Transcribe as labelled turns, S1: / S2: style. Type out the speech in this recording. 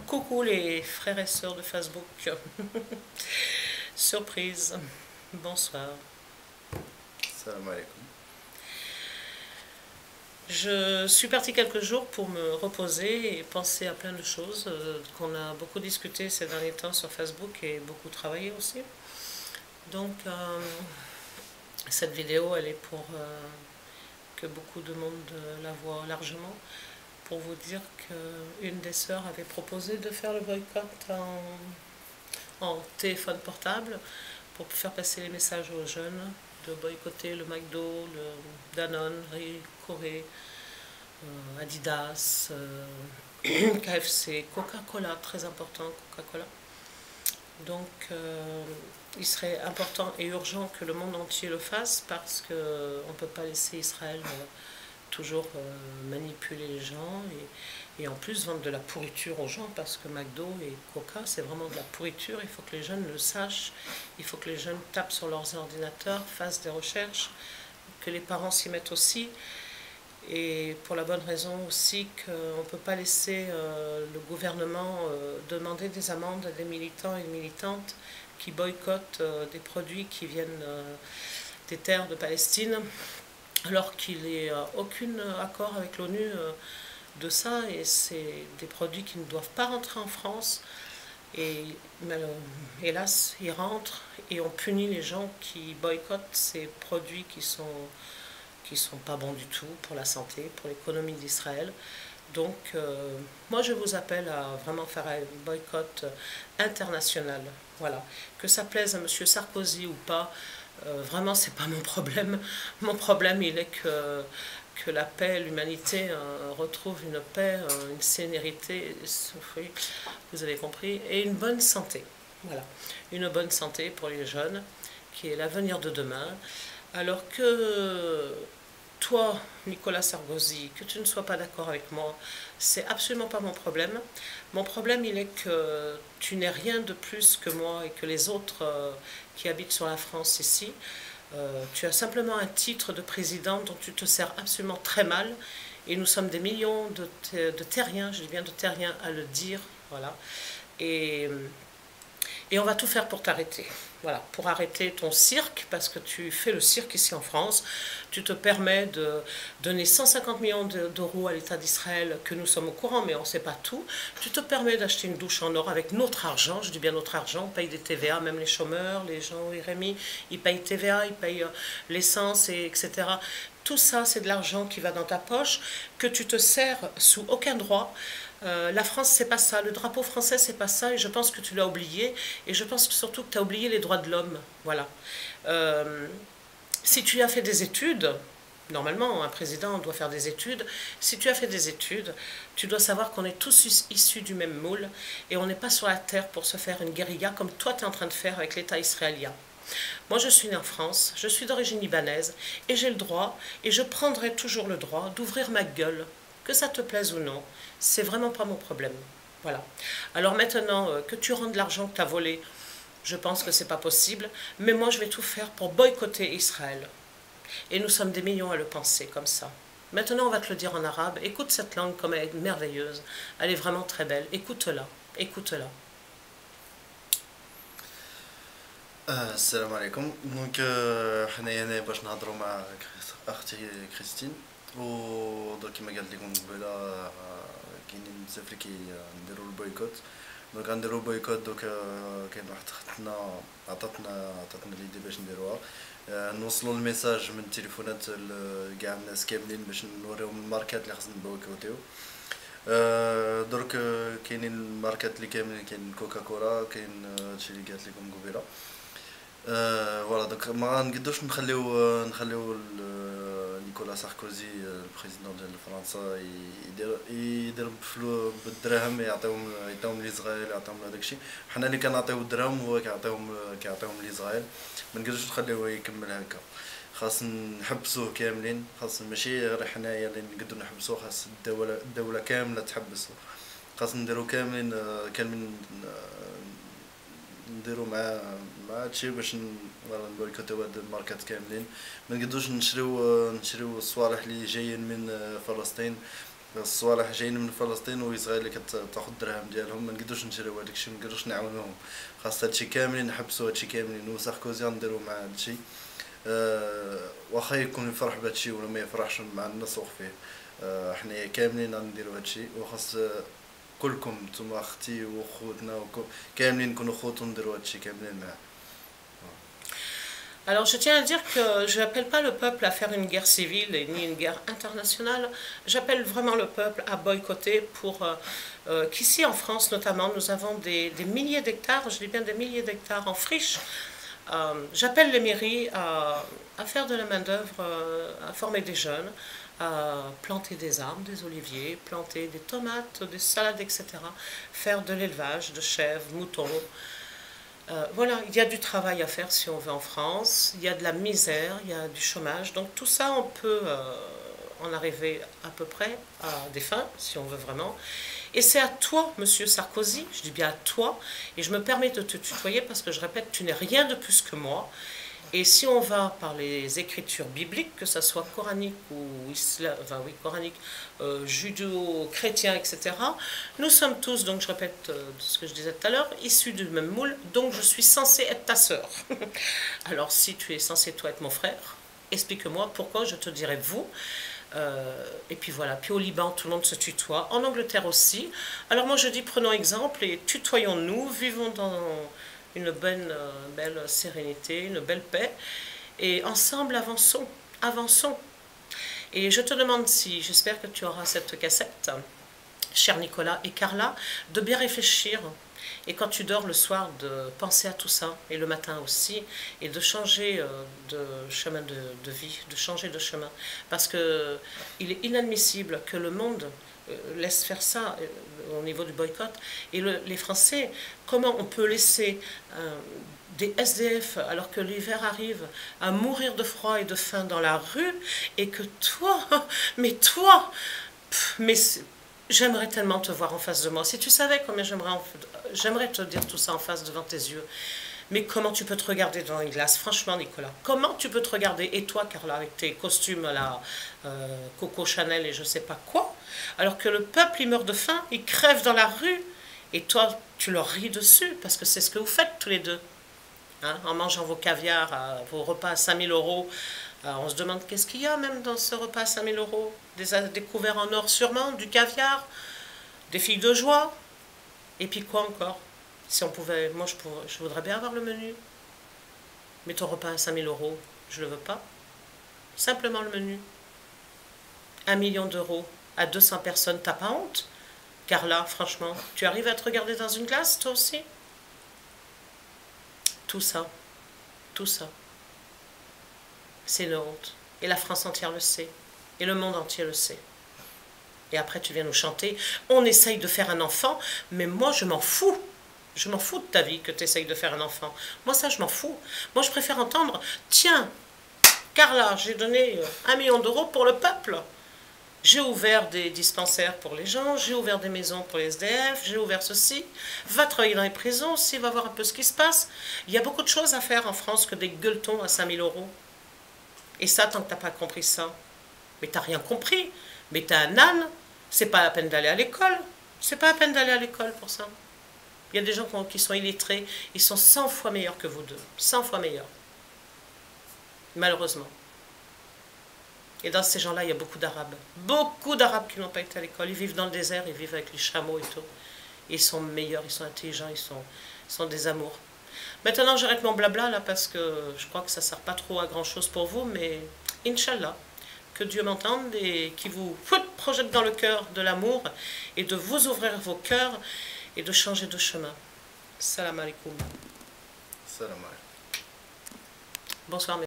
S1: Coucou les frères et sœurs de Facebook. Surprise. Bonsoir.
S2: Salam alaikum.
S1: Je suis partie quelques jours pour me reposer et penser à plein de choses qu'on a beaucoup discuté ces derniers temps sur Facebook et beaucoup travaillé aussi. Donc cette vidéo, elle est pour que beaucoup de monde la voit largement. Pour vous dire qu'une des sœurs avait proposé de faire le boycott en téléphone portable pour faire passer les messages aux jeunes, de boycotter le McDo, le Danone, Corée, Adidas, KFC, Coca-Cola, très important, Coca-Cola. Donc il serait important et urgent que le monde entier le fasse parce qu'on ne peut pas laisser Israël toujours manipuler les gens et en plus vendre de la pourriture aux gens parce que McDo et Coca c'est vraiment de la pourriture. Il faut que les jeunes le sachent, il faut que les jeunes tapent sur leurs ordinateurs, fassent des recherches, que les parents s'y mettent aussi, et pour la bonne raison aussi qu'on ne peut pas laisser le gouvernement demander des amendes à des militants et des militantes qui boycottent des produits qui viennent des terres de Palestine, alors qu'il n'y a aucun accord avec l'ONU de ça, et c'est des produits qui ne doivent pas rentrer en France. Et hélas, ils rentrent et on punit les gens qui boycottent ces produits qui sont pas bons du tout pour la santé, pour l'économie d'Israël. Donc, moi, je vous appelle à vraiment faire un boycott international. Voilà. Que ça plaise à M. Sarkozy ou pas, vraiment, c'est pas mon problème. Mon problème, il est que la paix, l'humanité retrouve une paix, une sérénité, vous avez compris, et une bonne santé. Voilà. Une bonne santé pour les jeunes, qui est l'avenir de demain. Alors que toi, Nicolas Sarkozy, que tu ne sois pas d'accord avec moi, c'est absolument pas mon problème. Mon problème, il est que tu n'es rien de plus que moi et que les autres qui habitent sur la France ici. Tu as simplement un titre de président dont tu te sers absolument très mal. Et nous sommes des millions de terriens, je dis bien de terriens à le dire, voilà. Et on va tout faire pour t'arrêter. Voilà, pour arrêter ton cirque, parce que tu fais le cirque ici en France. Tu te permets de donner 150 millions d'euros à l'État d'Israël, que nous sommes au courant, mais on ne sait pas tout. Tu te permets d'acheter une douche en or avec notre argent, je dis bien notre argent, on paye des TVA, même les chômeurs, les gens au RMI, ils payent TVA, ils payent l'essence, etc. Tout ça, c'est de l'argent qui va dans ta poche, que tu te sers sous aucun droit. La France, c'est pas ça. Le drapeau français, c'est pas ça. Et je pense que tu l'as oublié. Et je pense surtout que tu as oublié les droits de l'homme. Voilà. Si tu as fait des études, normalement, un président doit faire des études. Si tu as fait des études, tu dois savoir qu'on est tous issus du même moule. Et on n'est pas sur la terre pour se faire une guérilla comme toi, tu es en train de faire avec l'État israélien. Moi, je suis née en France, je suis d'origine libanaise, et j'ai le droit, et je prendrai toujours le droit d'ouvrir ma gueule, que ça te plaise ou non. C'est vraiment pas mon problème. Voilà. Alors maintenant, que tu rendes l'argent que tu as volé, je pense que c'est pas possible, mais moi je vais tout faire pour boycotter Israël. Et nous sommes des millions à le penser comme ça. Maintenant, on va te le dire en arabe. Écoute cette langue comme elle est merveilleuse. Elle est vraiment très belle. Écoute-la. Écoute-la.
S2: السلام عليكم. دونك حنايا هنا باش نهضروا مع اختي كريستين. ودرك كيما قالت لكم قبيله كاينين بزاف اللي كيديروا البويكوت. دونك غنديروا البويكوت. دوك كاين واحد اختنا عطاتنا ليدي باش نديروها. نوصلوا الميساج من التليفونات لكاع الناس كاملين باش نوريهم الماركات اللي خاصنا نبويكوتيو. درك كاينين الماركات اللي كاملين، كاين كوكا كولا، كاين هادشي اللي قالت لكم قبيله. فوالا دونك ما غنقدوش نخليو نيكولا ساركوزي البريزيدون ديال فرنسا يدير بالدراهم، يعطيهم لإسرائيل، يعطيهم هداكشي. حنا اللي كنعطيو الدراهم هو كيعطيهم لإسرائيل. ما نقدروش نخليوه يكمل هكا. خاص نحبسوه كاملين. خاص ماشي غير حنايا اللي نقدروا نحبسوه، خاص الدولة كاملة تحبسو. خاص نديرو كاملين نديرو مع هادشي باش نبويكوتيو هاد الماركات كاملين. ما نقدروش نشريو الصوالح اللي جايين من فلسطين الصوالح جايين من فلسطين وإسرائيل كتاخد الدراهم ديالهم، ما نقدروش نشريو هذاك الشيء، ما نقدروش نعاونوهم. خاص هادشي كاملين نحبسو، هادشي كاملين وساركوزي غنديرو مع هادشي. واخا يكون يفرح بهادشي ولا ما يفرحش مع الناس وقف فيه. حنايا كاملين غنديرو هادشي، وخاص كلكم نتوما اختي وخوتنا كاملين نكونوا خوت ونديرو هادشي كاملين معاه.
S1: Alors je tiens à dire que je n'appelle pas le peuple à faire une guerre civile ni une guerre internationale, j'appelle vraiment le peuple à boycotter pour qu'ici en France notamment nous avons des milliers d'hectares, je dis bien des milliers d'hectares en friche. J'appelle les mairies à faire de la main d'œuvre, à former des jeunes, à planter des arbres, des oliviers, planter des tomates, des salades, etc. Faire de l'élevage de chèvres, moutons. Voilà, il y a du travail à faire si on veut en France, il y a de la misère, il y a du chômage, donc tout ça on peut en arriver à peu près à des fins, si on veut vraiment. Et c'est à toi, monsieur Sarkozy, je dis bien à toi, et je me permets de te tutoyer parce que je répète, tu n'es rien de plus que moi. Et si on va par les écritures bibliques, que ce soit coranique ou coranique, judéo-chrétien, etc., nous sommes tous, donc je répète ce que je disais tout à l'heure, issus du même moule, donc je suis censée être ta sœur. Alors si tu es censé toi être mon frère, explique-moi pourquoi je te dirais vous. Et puis voilà, puis au Liban tout le monde se tutoie, en Angleterre aussi. Alors moi je dis prenons exemple et tutoyons-nous, vivons dans une belle sérénité, une belle paix, et ensemble avançons, avançons. Et je te demande si, j'espère que tu auras cette cassette, cher Nicolas et Carla, de bien réfléchir, et quand tu dors le soir, de penser à tout ça, et le matin aussi, et de changer de chemin de vie, de changer de chemin, parce que il est inadmissible que le monde laisse faire ça au niveau du boycott. Et les Français, comment on peut laisser des SDF, alors que l'hiver arrive, à mourir de froid et de faim dans la rue, et que toi, mais j'aimerais tellement te voir en face de moi. Si tu savais combien j'aimerais te dire tout ça en face devant tes yeux. Mais comment tu peux te regarder dans une glace, franchement Nicolas, comment tu peux te regarder, et toi Carla, avec tes costumes à la Coco Chanel et je sais pas quoi, alors que le peuple il meurt de faim, il crève dans la rue, et toi tu leur ris dessus, parce que c'est ce que vous faites tous les deux, hein, en mangeant vos caviars, vos repas à 5000 €. On se demande qu'est-ce qu'il y a même dans ce repas à 5000 €, des couverts en or sûrement, du caviar, des filles de joie, et puis quoi encore? Si on pouvait, moi je voudrais bien avoir le menu. Mais ton repas à 5000 €, je le veux pas. Simplement le menu. 1 million d'euros à 200 personnes, t'as pas honte? Carla, franchement, tu arrives à te regarder dans une glace, toi aussi? Tout ça, c'est une honte. Et la France entière le sait. Et le monde entier le sait. Et après tu viens nous chanter, on essaye de faire un enfant, mais moi je m'en fous. Je m'en fous de ta vie que tu essayes de faire un enfant. Moi, ça, je m'en fous. Moi, je préfère entendre, tiens, Carla, j'ai donné 1 million d'euros pour le peuple. J'ai ouvert des dispensaires pour les gens, j'ai ouvert des maisons pour les SDF, j'ai ouvert ceci. Va travailler dans les prisons aussi, va voir un peu ce qui se passe. Il y a beaucoup de choses à faire en France que des gueuletons à 5000 €. Et ça, tant que tu n'as pas compris ça. Mais tu n'as rien compris. Mais tu as un âne, c'est pas la peine d'aller à l'école. C'est pas la peine d'aller à l'école pour ça. Il y a des gens qui sont illettrés, ils sont 100 fois meilleurs que vous deux, 100 fois meilleurs, malheureusement. Et dans ces gens-là, il y a beaucoup d'Arabes qui n'ont pas été à l'école, ils vivent dans le désert, ils vivent avec les chameaux et tout. Et ils sont meilleurs, ils sont intelligents, ils sont des amours. Maintenant, j'arrête mon blabla là parce que je crois que ça ne sert pas trop à grand-chose pour vous, mais Inch'Allah, que Dieu m'entende et qu'il vous projette dans le cœur de l'amour et de vous ouvrir vos cœurs et de changer de chemin. Salam alaikum.
S2: Salam alaikum.
S1: Bonsoir.